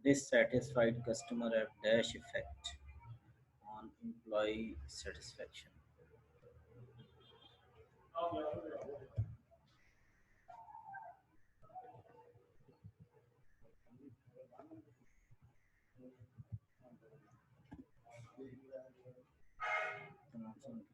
Dissatisfied customer have dash effect on employee satisfaction. Can also increase.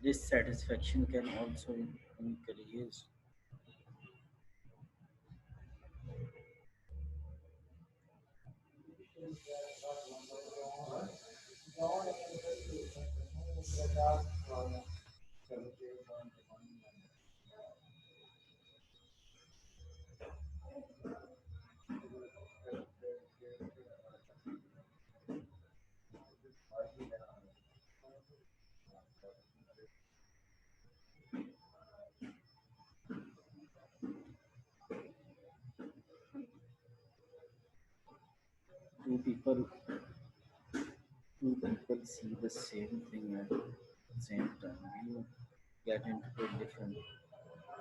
Dissatisfaction can also increase. Two people two people see the same thing at the same time. You get into a different.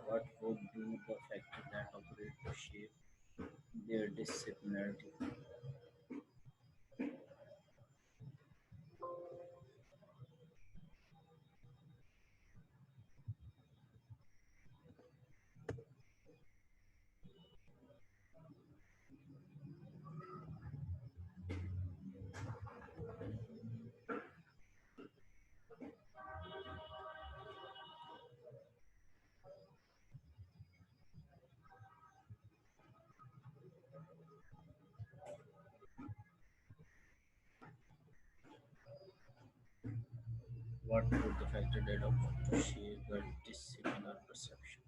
What would be the factor that operate to shape their disciplinarity? What would the factor that operate to shape their disciplinary perception?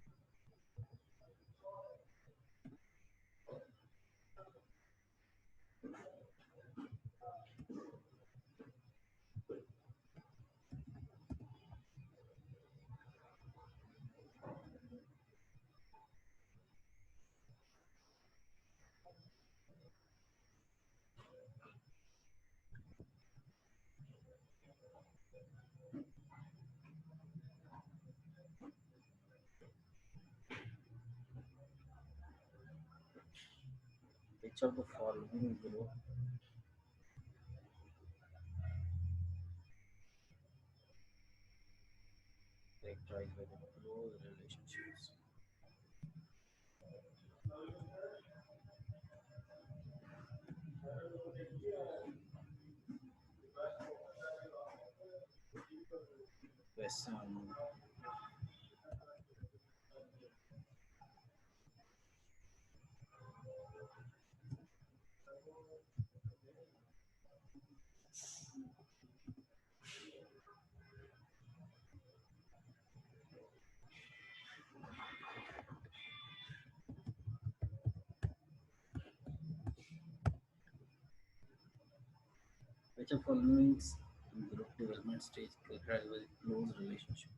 Which of the following group characterized by the close relationships? Question. Which of following group development stage characterized by close relationship?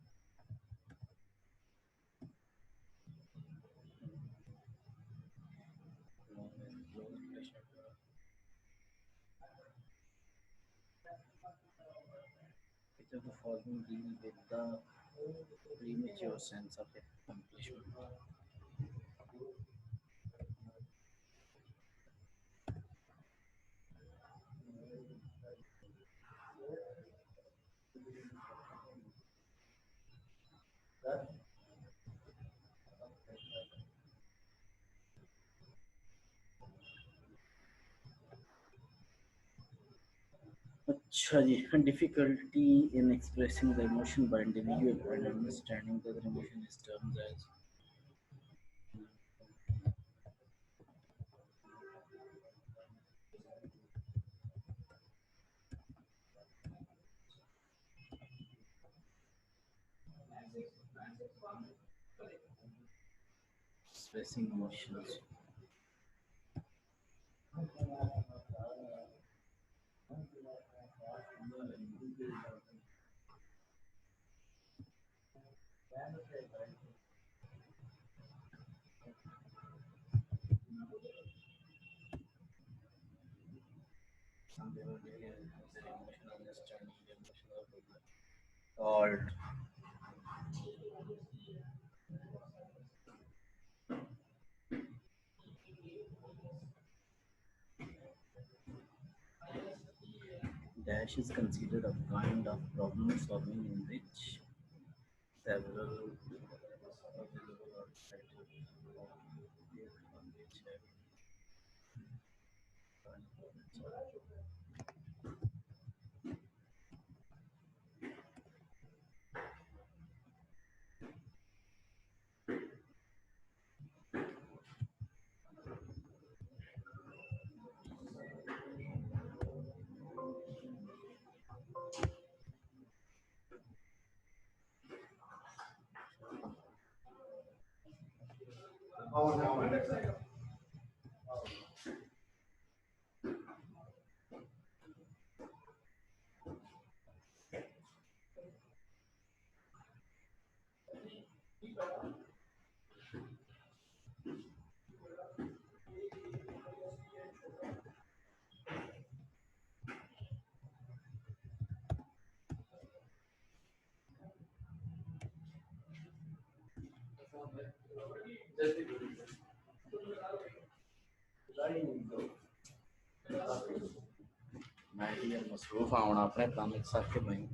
Close relationship. Which of the following deal with the premature sense of accomplishment? अच्छा जी difficulty in expressing the emotion by individual and understanding the other emotion is termed as expressing emotions. Some people their emotional understanding, their emotional called Dash is considered a kind of problem solving in which several available alternatives from which have one problem solved. मैं भी यार मसरूफ आना अपने काम एक साथ के भाई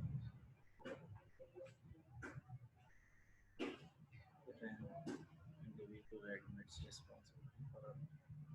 individual admits responsibility for unpredictable.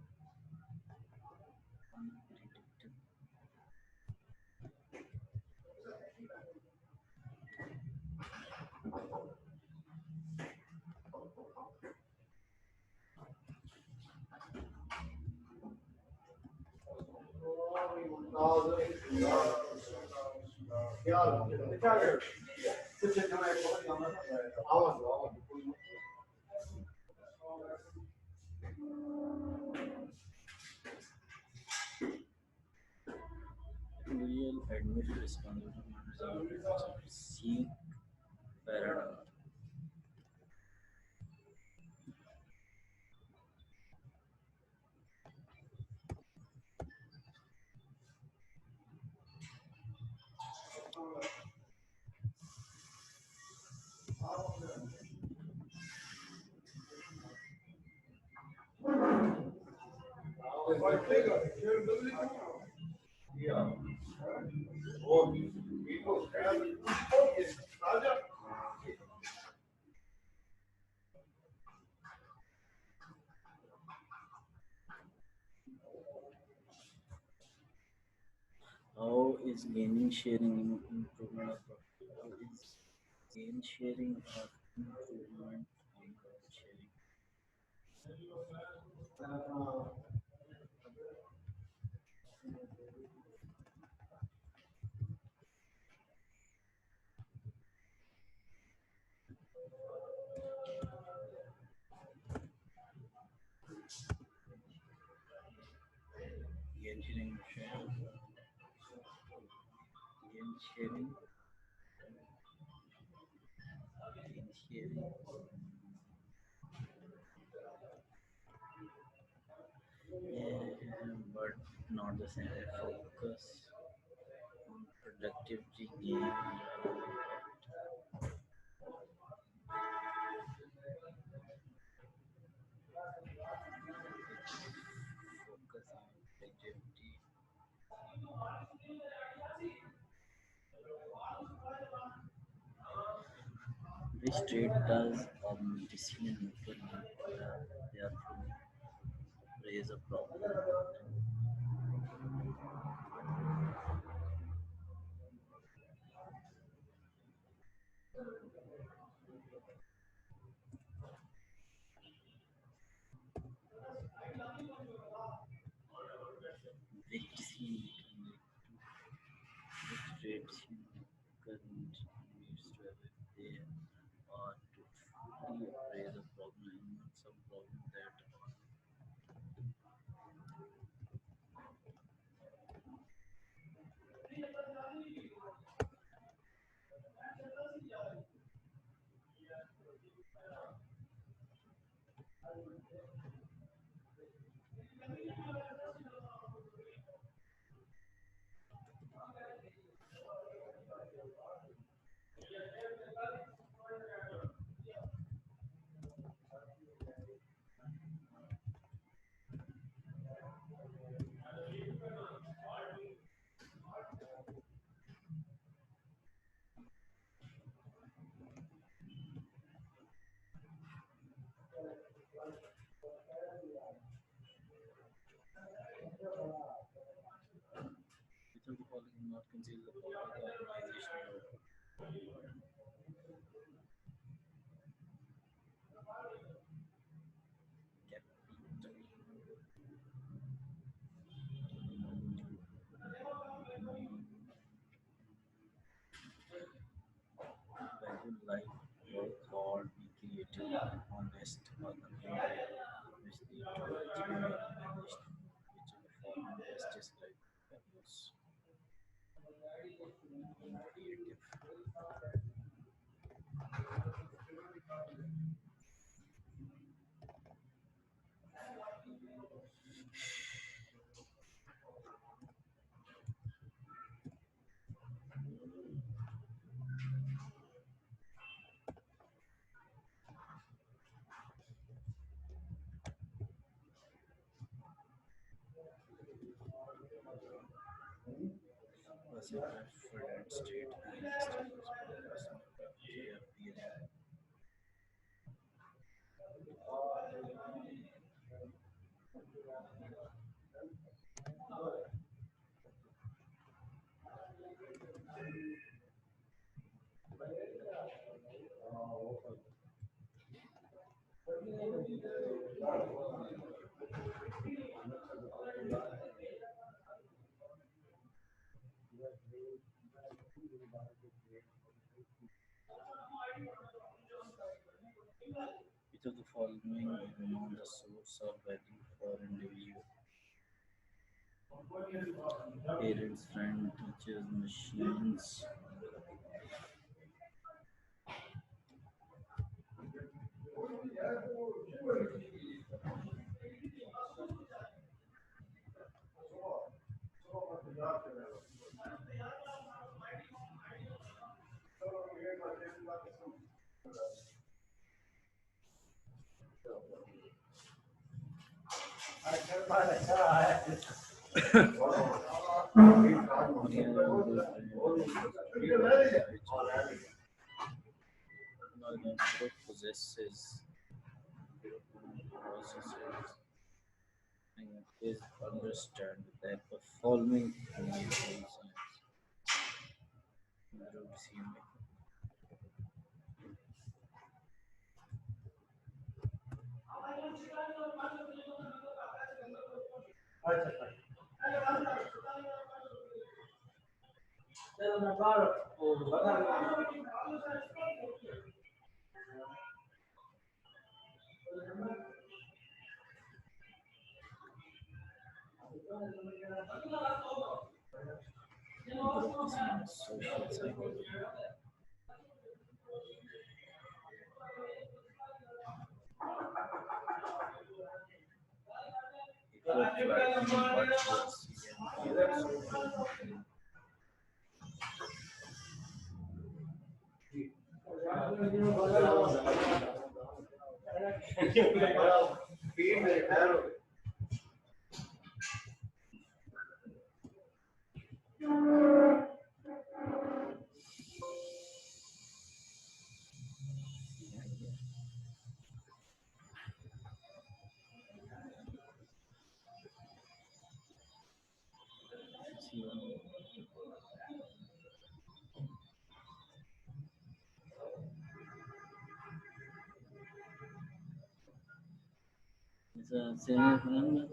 Real admit responsibility seek paradigm. How is gaining sharing improvement of profit? How is gain sharing or improvement on profit sharing? Gain sharing, gain sharing, gain sharing. Yeah, but not the same. Focus on productivity gain. Focus on productivity. Which trade does decision maker need therefore raise a problem? Which decision maker which trade decision maker needs to have it there or to truly raise a problem and not some problem that life, work hard, be creative, honest, or the main way which lead to achieving your ambition, which of the following best describe values being creative. Was a preferred state and established by personal appearing. Which of the following is not the source of value for individual? Parents, friends, teachers, machines. Group possesses is understand that the following behaviors group decision making. Group decision is social psychology. If you're tracking what you see and hear, social it's a same.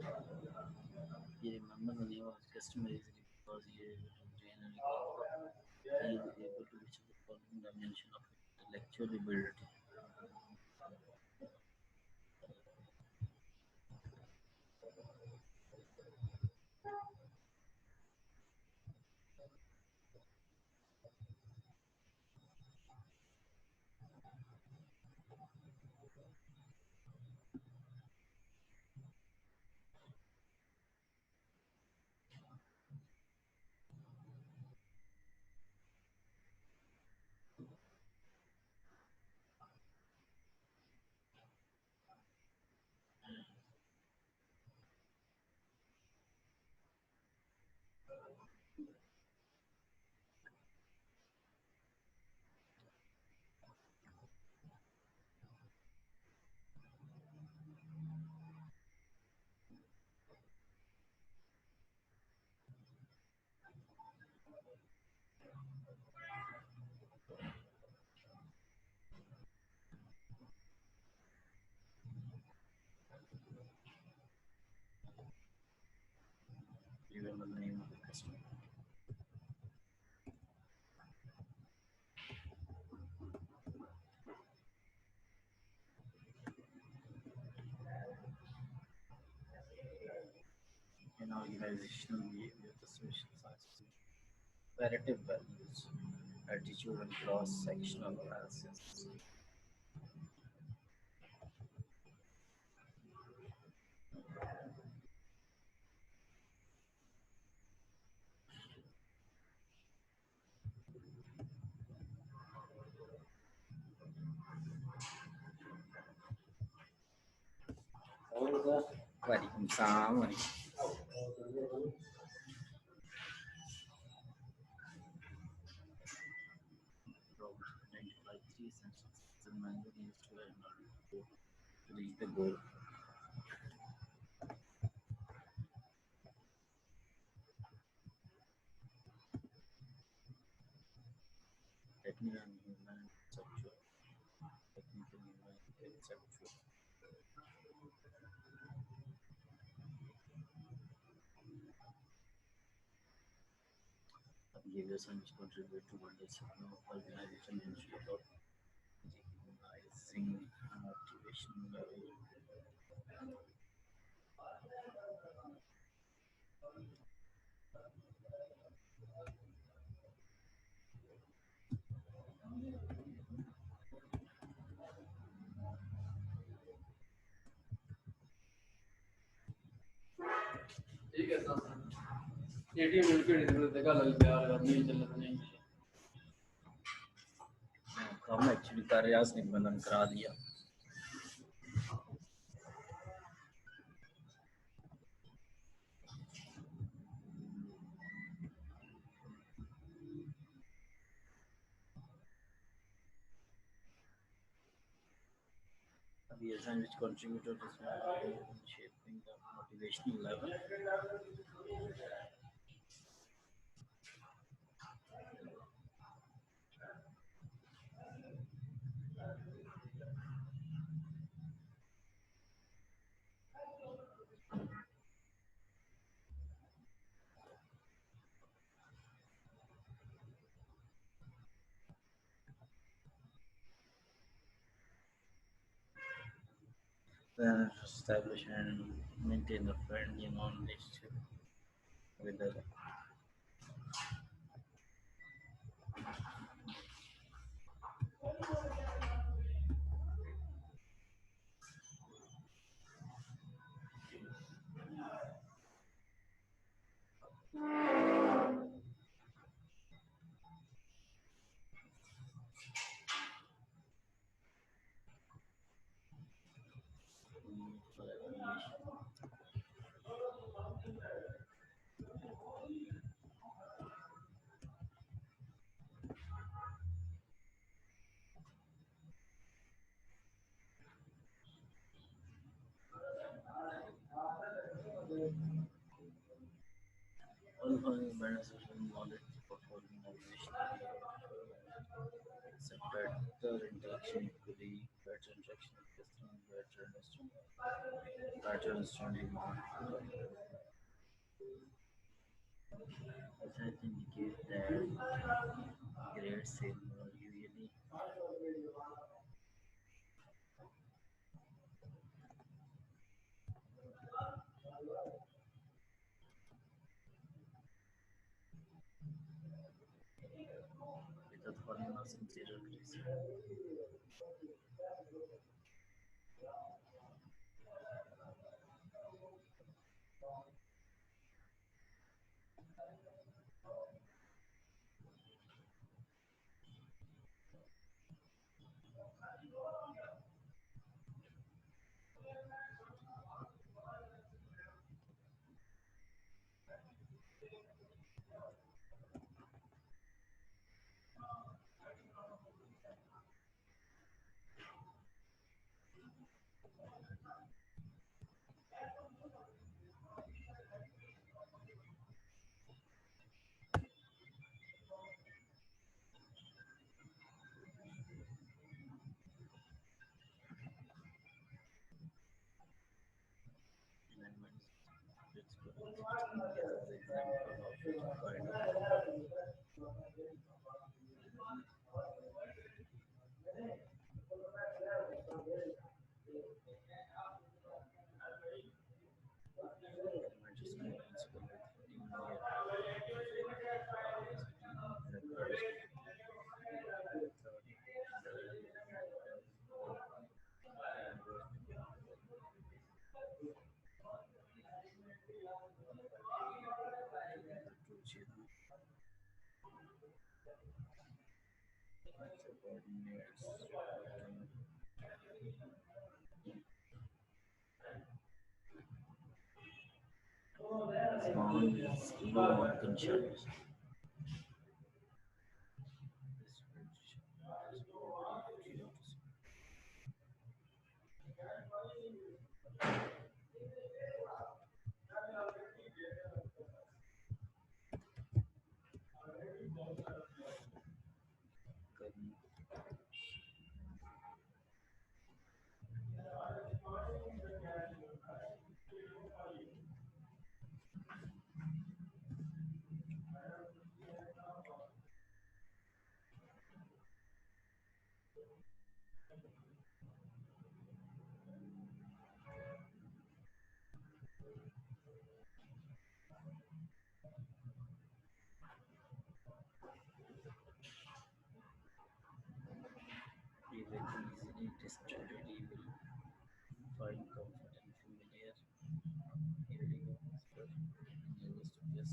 He remember the name of his customer easily because he is able to retain and recall. He is able to reach the following dimension of intellectual ability. organizational behavior, the social sciences, comparative values, attitude, and cross-sectional analysis. Walaikum salam. Robert identified three essential skills and manual needs to learn in order to reach the goal. Technical and human and conceptual. Technical, human, and conceptual. Behaviors and which contribute to one discipline of organization and shape of recognizing motivation level. ठीक है sir ATM unit देखा लग गया और नहीं चल रहा नहीं हम एक्चुअली कार्यास निबंधन करा दिया. Behaviors and which contribute to this shaping the motivational level. Then establish and maintain a friendly non-relationship with the for evaluation. All following benefits and knowledge for following organizational except better interaction equally, better interaction with customers, better understanding demand. Research indicates that great sales are usually without following a sincere reason. And when it's good, as an example of it, kind of Manchester principle Coordinates, bonds, low on conscious. Even easily distributed will find comfort and familiar. Here we go. Yes.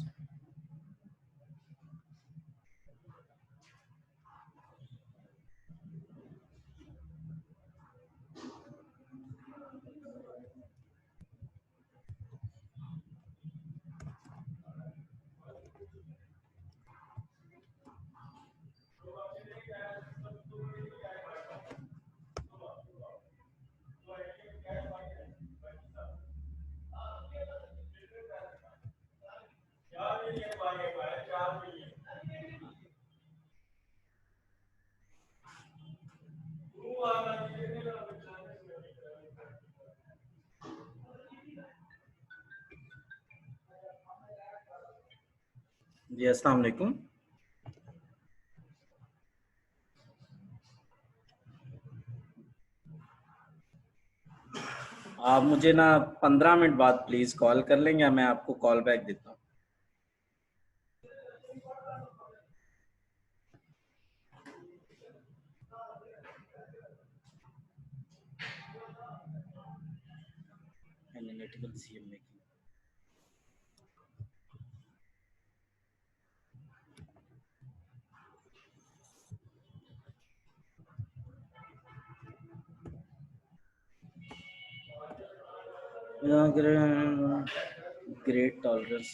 जी अस्सलाम वालेकुम। आप मुझे ना 15 minute बाद please call कर लेंगे, मैं आपको कॉल बैक देता हूँ। Analytical CM making. Great tolerance.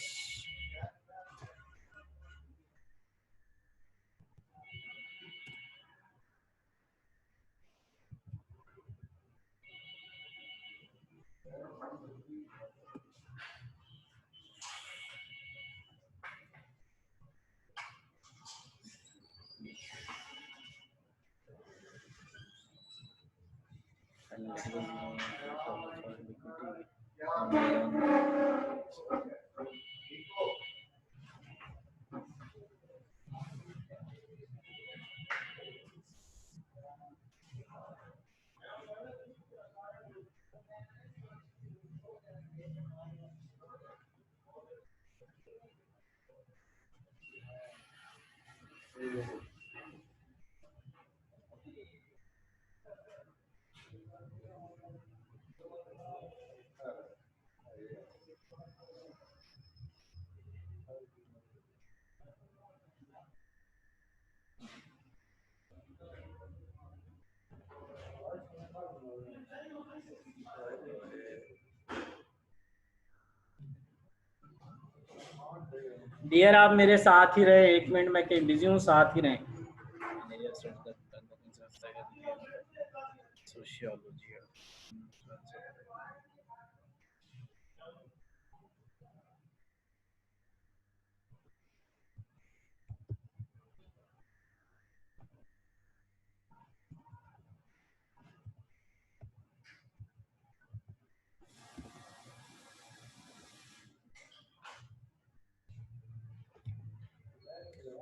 Analytical dear आप मेरे साथ ही रहे, 1 मिनट में कहीं बिजी हूँ, साथ ही रहें। सोशियोलॉजी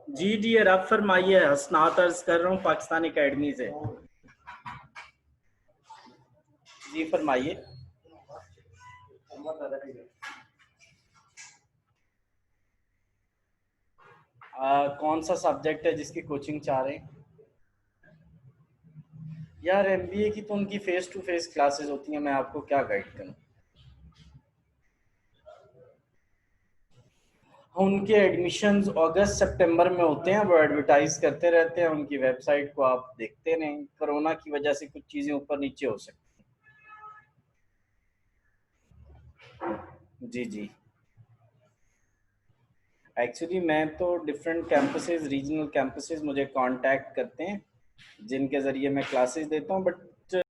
जी डियर अब फरमाइए। हसनात अर्ज कर रहा हूँ पाकिस्तान एकेडमी से। जी फरमाइए। कौन सा सब्जेक्ट है जिसकी कोचिंग चाह रहे हैं? यार एमबीए की तो उनकी फेस टू फेस क्लासेस होती हैं, मैं आपको क्या गाइड करूं। उनके एडमिशन्स अगस्त सितंबर में होते हैं, वो एडवर्टाइज करते रहते हैं, उनकी वेबसाइट को आप देखते रहें। कोरोना की वजह से कुछ चीजें ऊपर नीचे हो सकती हैं। जी जी। एक्चुअली मैं तो डिफरेंट कैंपसेस, रीजनल कैंपसेस मुझे कांटेक्ट करते हैं जिनके ज़रिए मैं क्लासेस देता हूँ, बट